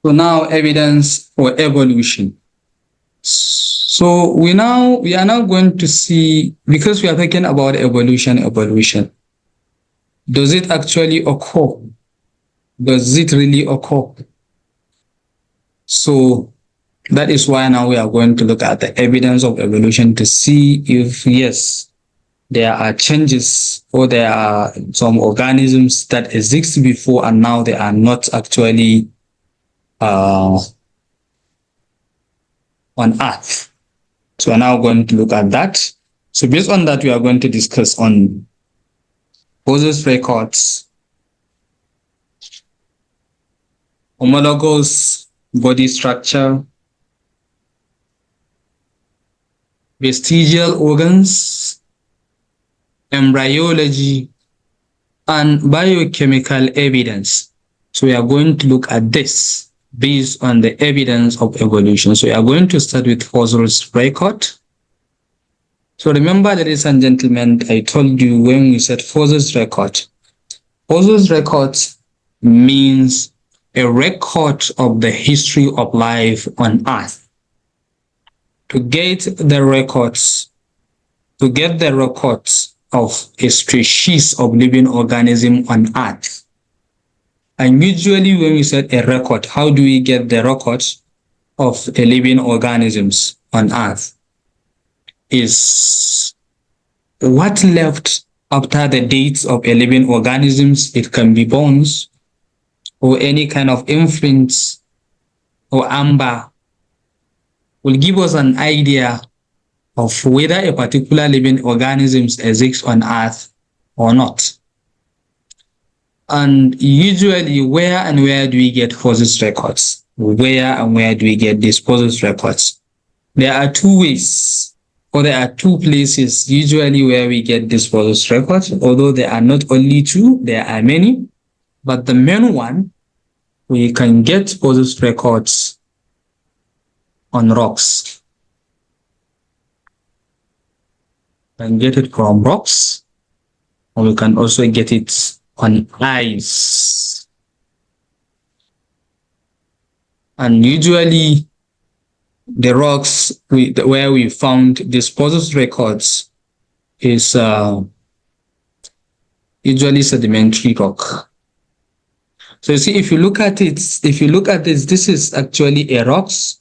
So now evidence for evolution. So we are now going to see, because we are talking about evolution. Does it actually occur? Does it really occur? So that is why now we are going to look at the evidence of evolution to see if yes, there are changes or there are some organisms that exist before and now they are not actually on Earth. So we're now going to look at that. So based on that, we are going to discuss on fossils records, homologous body structure, vestigial organs, embryology, and biochemical evidence. So we are going to look at this based on the evidence of evolution. So we are going to start with fossils record. So remember, ladies and gentlemen, I told you when we said fossils record means a record of the history of life on Earth. To get the records of a species of living organism on Earth. And usually when we set a record, how do we get the records of a living organisms on Earth? Is what left after the dates of a living organisms. It can be bones or any kind of imprints or amber will give us an idea of whether a particular living organisms exists on Earth or not. And usually, where do we get fossils records? Where do we get these fossils records? There are two ways, or there are two places usually where we get these fossils records, although there are not only two, there are many. But the main one, we can get fossils records on rocks. We can get it from rocks, or we can also get it on ice. And usually the rocks where we found these fossils records is usually sedimentary rock. So you see, if you look at this, this is actually a rocks.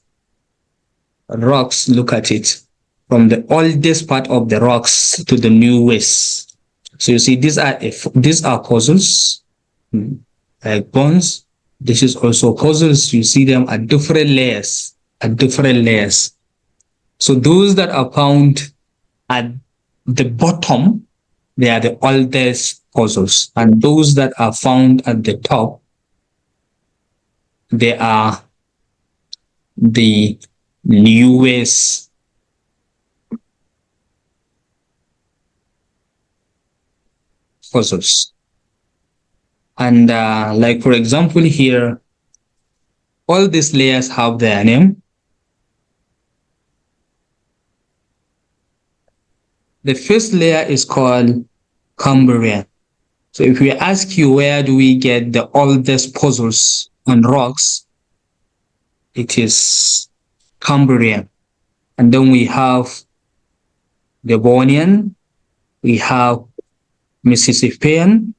Look at it from the oldest part of the rocks to the newest. So you see, these are fossils, like bones. This is also fossils. You see them at different layers. So those that are found at the bottom, they are the oldest fossils, and those that are found at the top, they are the newest fossils. And like for example here, all these layers have their name. The first layer is called Cambrian. So if we ask you where do we get the oldest fossils on rocks, it is Cambrian. And then we have Devonian, we have Mississippian,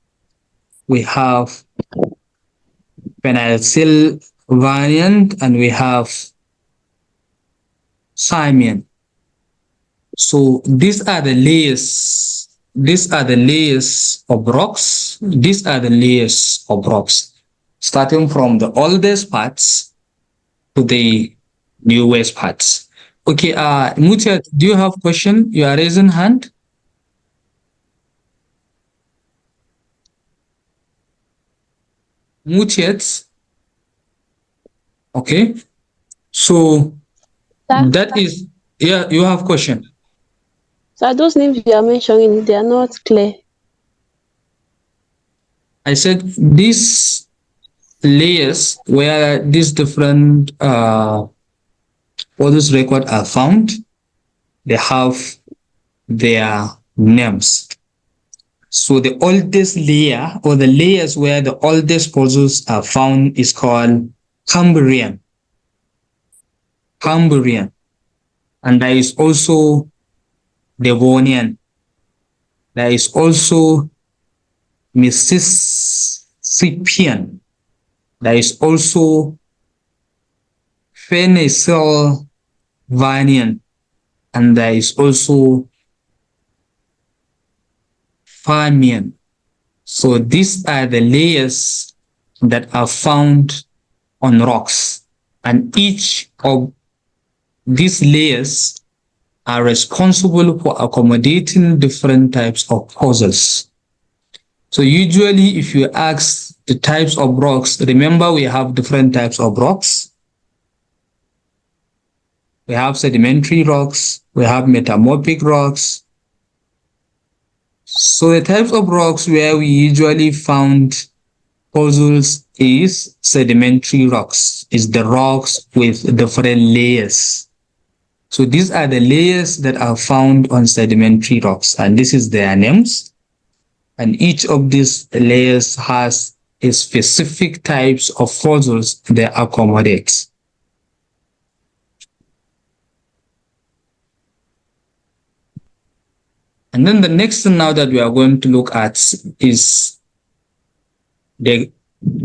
we have Pennsylvanian, and we have Simian. So these are the layers. Of rocks. Starting from the oldest parts to the newest parts. Okay, Mutiat, do you have question? You are raising hand. Mutiat. Okay. So that is, yeah, you have question. So those names you are mentioning, they are not clear. I said these layers where these different fossils records are found, they have their names. So the oldest layer, or the layers where the oldest fossils are found, is called Cambrian, and there is also Devonian. There is also Mississippian. There is also Pennsylvanian, and there is also Farmian. So these are the layers that are found on rocks, and each of these layers are responsible for accommodating different types of fossils. So usually if you ask the types of rocks, remember we have different types of rocks. We have sedimentary rocks, we have metamorphic rocks. So the types of rocks where we usually found fossils is sedimentary rocks, is the rocks with different layers. So these are the layers that are found on sedimentary rocks, and this is their names. And each of these layers has a specific types of fossils they accommodate. And then the next thing now that we are going to look at is the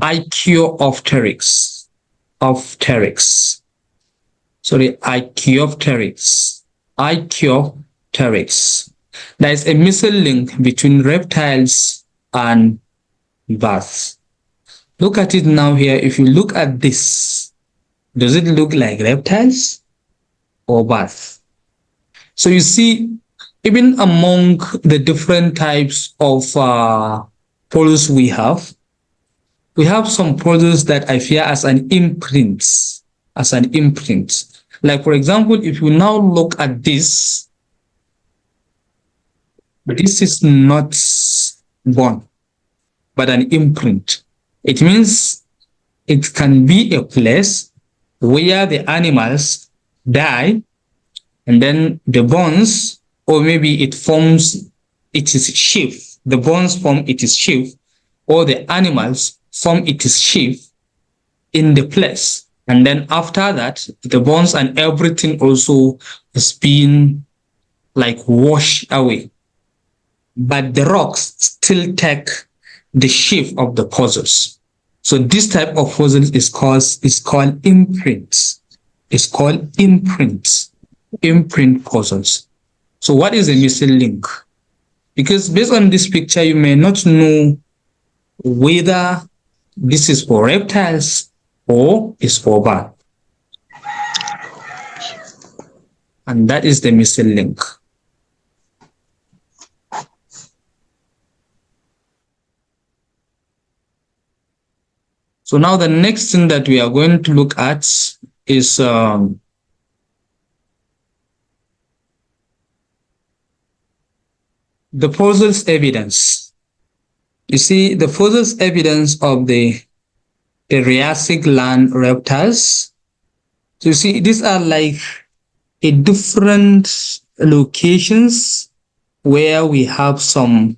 Archaeopteryx. Archaeopteryx. There is a missing link between reptiles and bats. Look at it now here. If you look at this, does it look like reptiles or bats? So you see, even among the different types of fossils we have some fossils that I fear as an imprint. Like for example, if you now look at this is not bone, but an imprint. It means it can be a place where the animals die, and then the bones, or maybe it forms its sheath. The bones form its sheath, or the animals form its sheath in the place. And then after that, the bones and everything also is being like washed away. But the rocks still take the shape of the fossils. So this type of fossil is called imprints. It's called imprints, imprint fossils. So what is a missing link? Because based on this picture, you may not know whether this is for reptiles or is for bats. And that is the missing link. So now the next thing that we are going to look at is the fossils evidence. You see, the fossils evidence of the Triassic land reptiles. So you see, these are like a different locations where we have some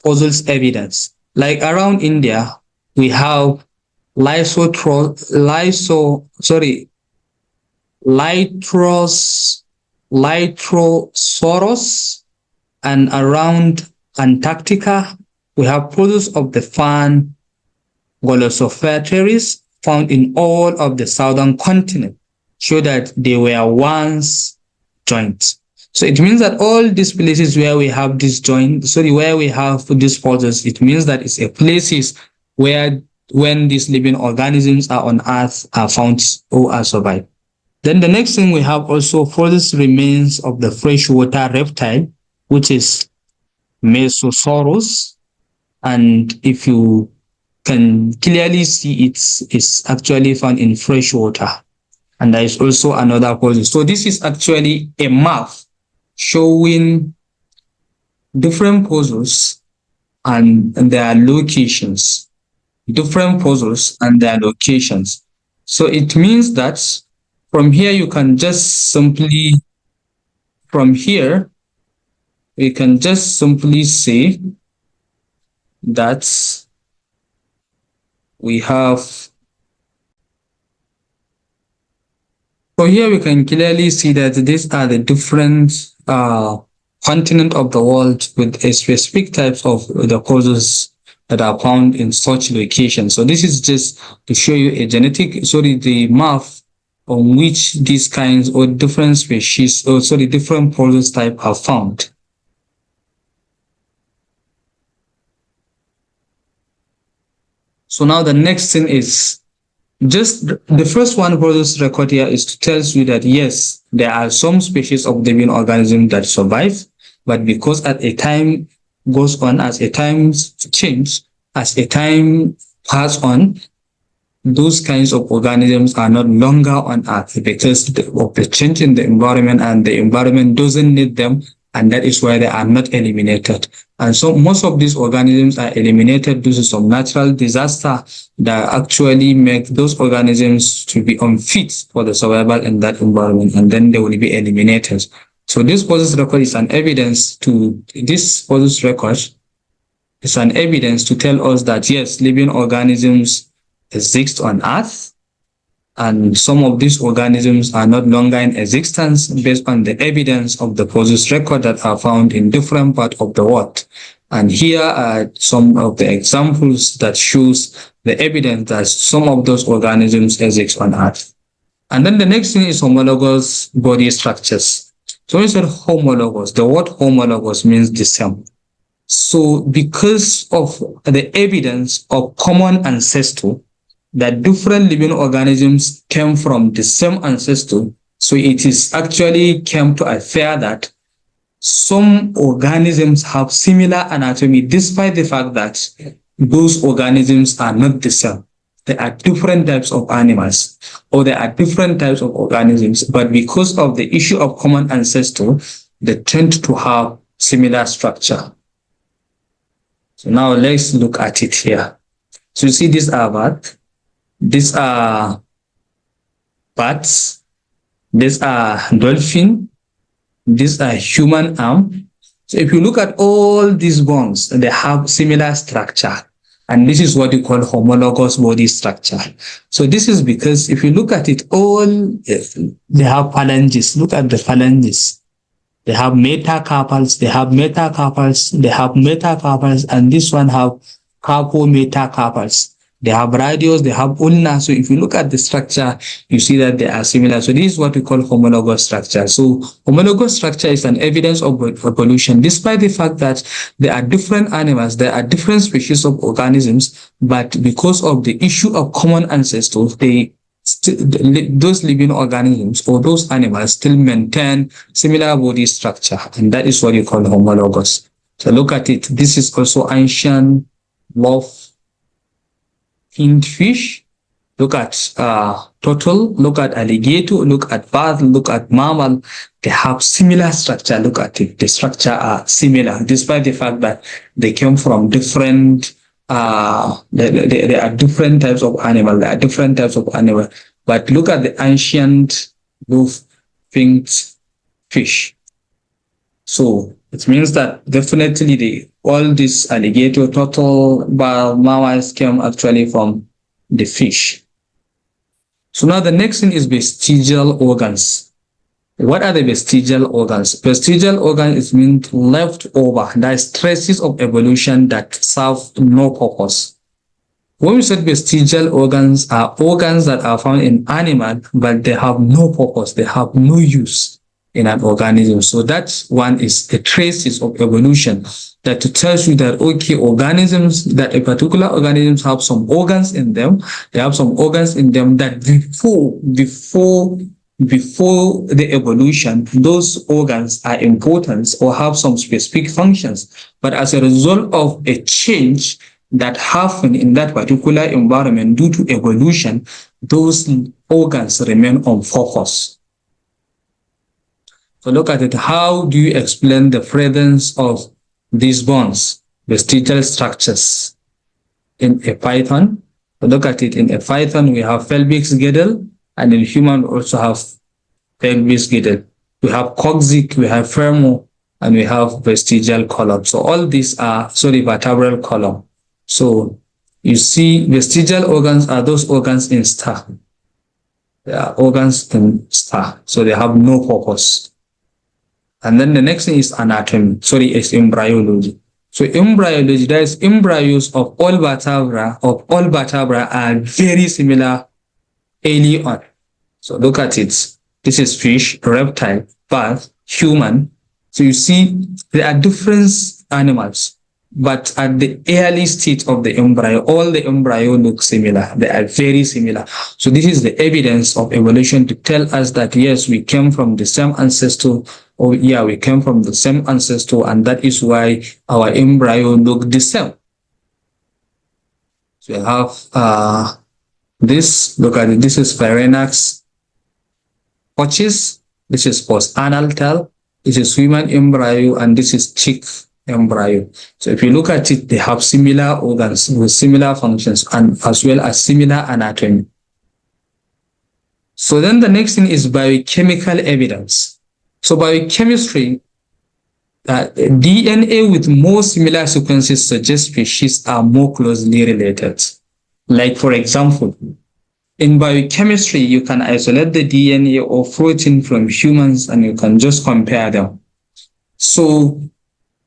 fossils evidence. Like around India, we have Lytrosaurus, and around Antarctica, we have fossils of the fan Golosophtheres found in all of the southern continent, show that they were once joined. So it means that all these places where we have this joint, where we have these fossils, it means that it's a places where when these living organisms are on Earth are found or are survived. Then the next thing we have also fossils remains of the freshwater reptile, which is Mesosaurus. And if you can clearly see it's actually found in fresh water. And there is also another fossil. So this is actually a map showing different fossils and their locations. Different fossils and their locations. So it means that from here you can just simply, we can just simply say that we have So here we can clearly see that these are the different continent of the world with a specific types of the causes that are found in such locations. So this is just to show you the map on which these kinds or different species, different causes type are found. So now the next thing is just the first one for this record here is to tell you that yes, there are some species of living organisms that survive, but because at a time goes on, as a time change, as a time pass on, those kinds of organisms are not longer on Earth because of the change in the environment, and the environment doesn't need them, and that is why they are not eliminated. And so most of these organisms are eliminated due to some natural disaster that actually make those organisms to be unfit for the survival in that environment, and then they will be eliminated. So this causes record is an evidence to this causes record is an evidence to tell us that yes, living organisms exist on Earth, and some of these organisms are not longer in existence based on the evidence of the causes record that are found in different parts of the world. And here are some of the examples that shows the evidence that some of those organisms exist on Earth. And then the next thing is homologous body structures. So when you said homologous, the word homologous means the same. So because of the evidence of common ancestor, that different living organisms came from the same ancestor, so it is actually came to affair that some organisms have similar anatomy despite the fact that those organisms are not the same. There are different types of animals, or there are different types of organisms, but because of the issue of common ancestor, they tend to have similar structure. So now let's look at it here. So you see these are birds. These are bats, these are dolphin, these are human arm. So if you look at all these bones, they have similar structure, and this is what we call homologous body structure. So this is because if you look at it all, they have phalanges. Look at the phalanges. They have metacarpals, they have metacarpals, they have metacarpals, and this one have carpometacarpals. They have radius, they have ulna. So if you look at the structure, you see that they are similar. So this is what we call homologous structure. So homologous structure is an evidence of evolution, despite the fact that there are different animals, there are different species of organisms, but because of the issue of common ancestors, those living organisms or those animals still maintain similar body structure, and that is what you call homologous. So look at it. This is also ancient love fish. Look at turtle, look at alligator, look at bird, look at mammal. They have similar structure. Look at it. The structure are similar, despite the fact that they came from different there are different types of animal. There are different types of animal. But look at the ancient blue-finned fish. So it means that definitely all this alligator, turtle, mammals came actually from the fish. So now the next thing is vestigial organs. What are the vestigial organs? Vestigial organs means left over. That is traces of evolution that serve no purpose. When we said vestigial organs are organs that are found in animal, but they have no purpose, they have no use in an organism. So that one is the traces of evolution that tells you that okay, organisms, that a particular organisms have some organs in them. They have some organs in them that before the evolution, those organs are important or have some specific functions. But as a result of a change that happened in that particular environment due to evolution, those organs remain on purpose. So look at it. How do you explain the presence of these bones, vestigial structures, in a python? So look at it. In a python, we have pelvic girdle, and in human, we also have pelvis girdle. We have coccyx, we have femur, and we have vestigial column. So all these are vertebral column. So you see, vestigial organs are those organs in star. Their organs in star, so they have no purpose. And then the next thing is anatomy. Sorry, it's embryology. So embryology, that is embryos of all vertebra are very similar early on. So look at it. This is fish, reptile, bird, human. So you see there are different animals, but at the early stage of the embryo, all the embryo look similar. They are very similar. So this is the evidence of evolution to tell us that yes, we came from the same ancestor. Oh yeah, we came from the same ancestor, and that is why our embryo look the same. So we have this. Look at it. This is pharynx, pouches. This is post-anal tail. This is human embryo, and this is chick embryo. So if you look at it, they have similar organs with similar functions and as well as similar anatomy. So then the next thing is biochemical evidence. So biochemistry, DNA with more similar sequences suggests species are more closely related. Like for example, in biochemistry, you can isolate the DNA or protein from humans and you can just compare them. So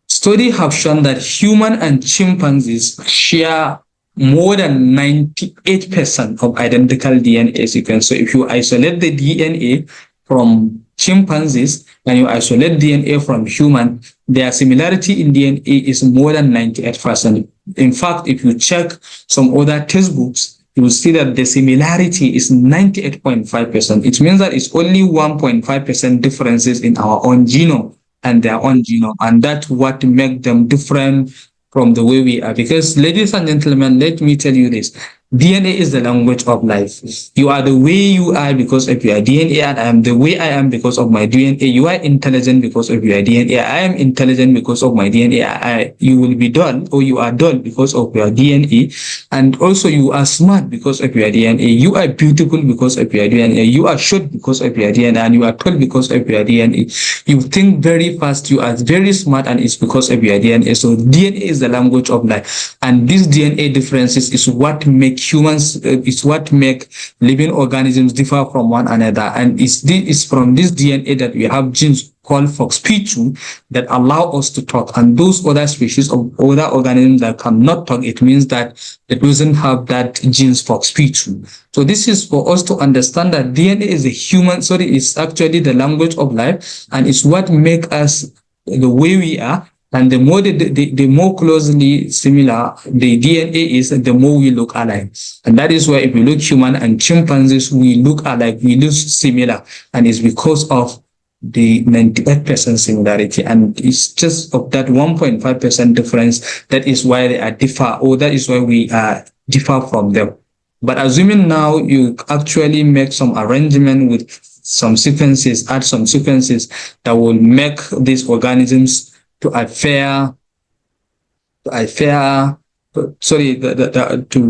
studies have shown that human and chimpanzees share more than 98% of identical DNA sequence. So if you isolate the DNA from chimpanzees and you isolate DNA from human, their similarity in DNA is more than 98%. In fact, if you check some other textbooks, you will see that the similarity is 98.5%. It means that it's only 1.5% differences in our own genome and their own genome, and that's what makes them different from the way we are. Because, ladies and gentlemen, let me tell you this. DNA is the language of life. You are the way you are because of your DNA, and I am the way I am because of my DNA. You are intelligent because of your DNA. I am intelligent because of my DNA. You will be dull, or you are dull because of your DNA. And also you are smart because of your DNA. You are beautiful because of your DNA. You are short because of your DNA, and you are tall because of your DNA. You think very fast, you are very smart, and it's because of your DNA. So DNA is the language of life. And these DNA differences is what make humans, it's what make living organisms differ from one another, and it's from this DNA that we have genes called FOXP2 that allow us to talk, and those other species of other organisms that cannot talk, it means that it doesn't have that genes FOXP2. So this is for us to understand that DNA is it's actually the language of life, and it's what makes us the way we are. And the more closely similar the DNA is, the more we look alike. And that is why if you look human and chimpanzees, we look alike, we look similar. And it's because of the 98% similarity. And it's just of that 1.5% difference, that is why they are differ, or that is why we differ from them. But assuming now you actually make some arrangement with some sequences, add some sequences that will make these organisms to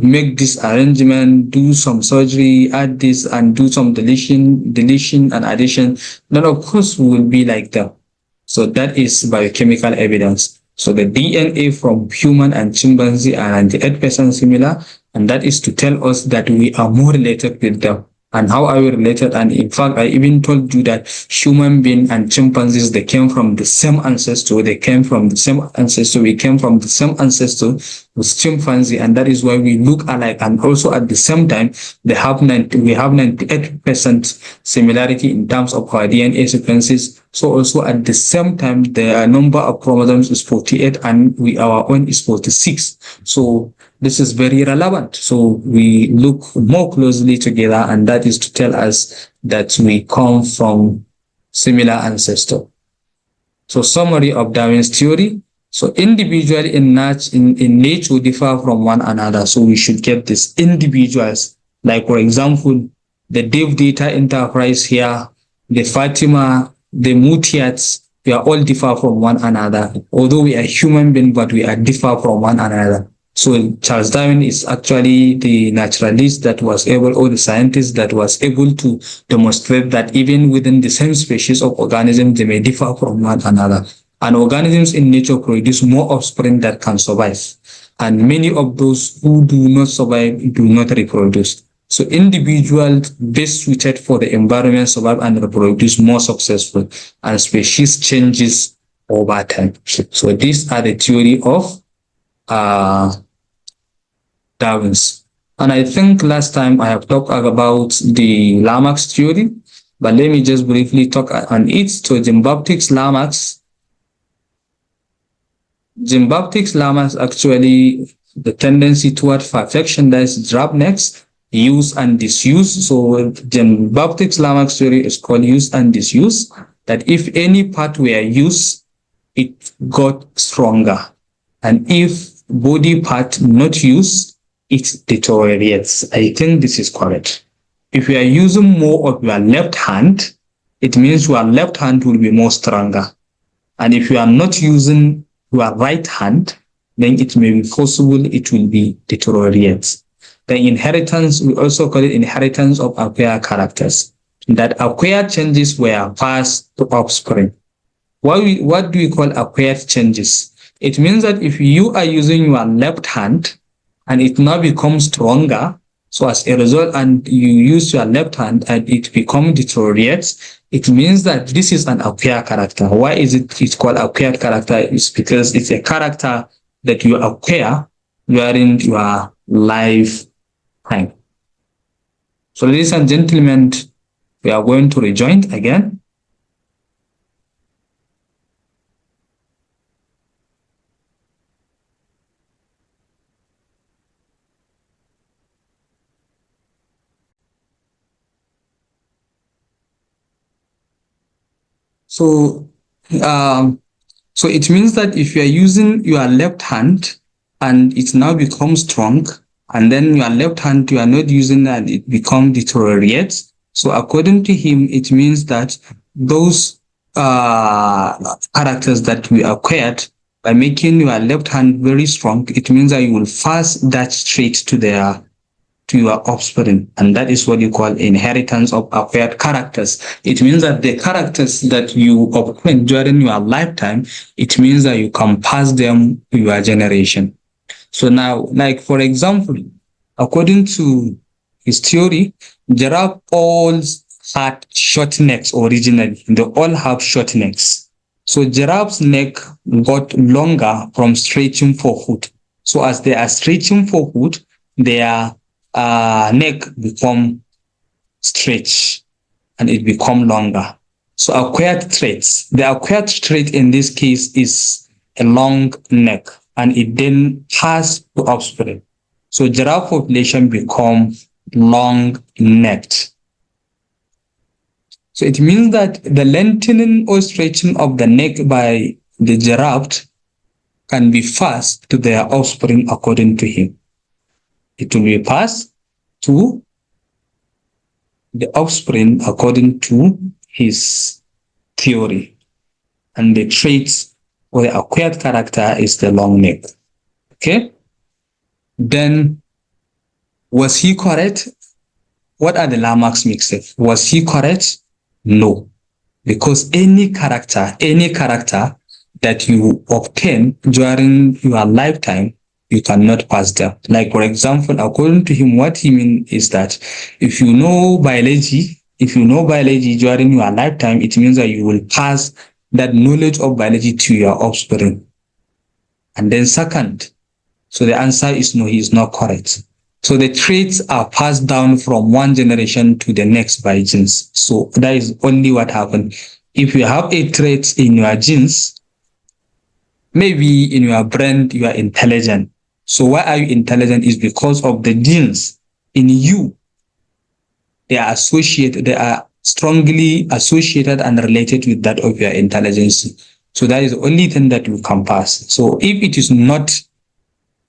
make this arrangement, do some surgery, add this and do some deletion and addition, then of course we will be like them. So that is biochemical evidence. So the DNA from human and chimpanzee are 98% similar, and that is to tell us that we are more related with them. And how are we related? And in fact, I even told you that human beings and chimpanzees, they came from the same ancestor. We came from the same ancestor with chimpanzee, and that is why we look alike. And also at the same time, we have 98% similarity in terms of our DNA sequences. So also at the same time, the number of chromosomes is 48, and our own is 46. So this is very relevant. So we look more closely together, and that is to tell us that we come from similar ancestor. So summary of Darwin's theory. So individuals in nature differ from one another. So we should get this individuals. Like for example, the Dev Data Enterprise here, the Fatima, the Mutiats, we are all differ from one another. Although we are human beings, but we are differ from one another. So Charles Darwin is actually the naturalist that was able, or the scientist that was able to demonstrate that even within the same species of organisms, they may differ from one another. And organisms in nature produce more offspring that can survive. And many of those who do not survive do not reproduce. So individuals best suited for the environment survive and reproduce more successful, and species changes over time. So these are the theory of Darwin's. And I think last time I have talked about the Lamarck's theory, but let me just briefly talk on it. So Jean-Baptiste Lamarck's actually the tendency toward perfection, that is draftness, use and disuse. So Jean-Baptiste Lamarck's theory is called use and disuse, that if any part were used, it got stronger. And if body part not used, it deteriorates. I think this is correct. If you are using more of your left hand, it means your left hand will be more stronger. And if you are not using your right hand, then it may be possible it will be deteriorate. The inheritance, we also call it inheritance of acquired characters. That acquired changes were passed to offspring. What do we call acquired changes? It means that if you are using your left hand and it now becomes stronger, so as a result, and you use your left hand and it becomes deteriorates, it means that this is an acquired character. Why is it's called acquired character? It's because it's a character that you acquire during your lifetime. So ladies and gentlemen, we are going to rejoin again. So it means that if you are using your left hand and it now becomes strong, and then your left hand you are not using and it becomes deteriorates. So according to him, it means that those characters that we acquired by making your left hand very strong, it means that you will pass that trait to your offspring, and that is what you call inheritance of acquired characters. It means that the characters that you obtain during your lifetime, it means that you can pass them to your generation. So now, like for example, according to his theory, giraffe all had short necks originally. They all have short necks. So giraffe's neck got longer from stretching for food. So as they are stretching for food, their neck become stretch and it become longer. So acquired traits. The acquired trait in this case is a long neck, and it then pass to offspring. So giraffe population become long-necked. So it means that the lengthening or stretching of the neck by the giraffe can be passed to their offspring according to him. It will be passed to the offspring according to his theory. And the traits or the acquired character is the long neck. Okay? Then, was he correct? What are the Lamarck's mixtapes? Was he correct? No. Because any character that you obtain during your lifetime, you cannot pass them. Like, for example, according to him, what he means is that if you know biology during your lifetime, it means that you will pass that knowledge of biology to your offspring. And then second, so the answer is no, he is not correct. So the traits are passed down from one generation to the next by genes. So that is only what happened. If you have a trait in your genes, maybe in your brain you are intelligent. So why are you intelligent is because of the genes in you. They are strongly associated and related with that of your intelligence. So that is the only thing that you can pass. So if it is not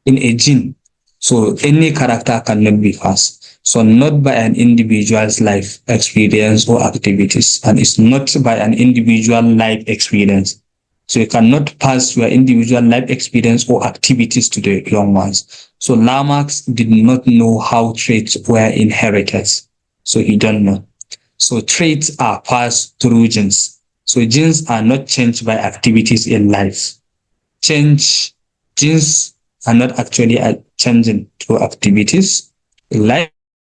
in a gene, so any character cannot be passed. So not by an individual's life experience or activities, and it's not by an individual life experience. So you cannot pass your individual life experience or activities to the young ones. So Lamarck did not know how traits were inherited. So he don't know. So traits are passed through genes. So genes are not changed by activities in life. Genes are not actually changing through activities in life.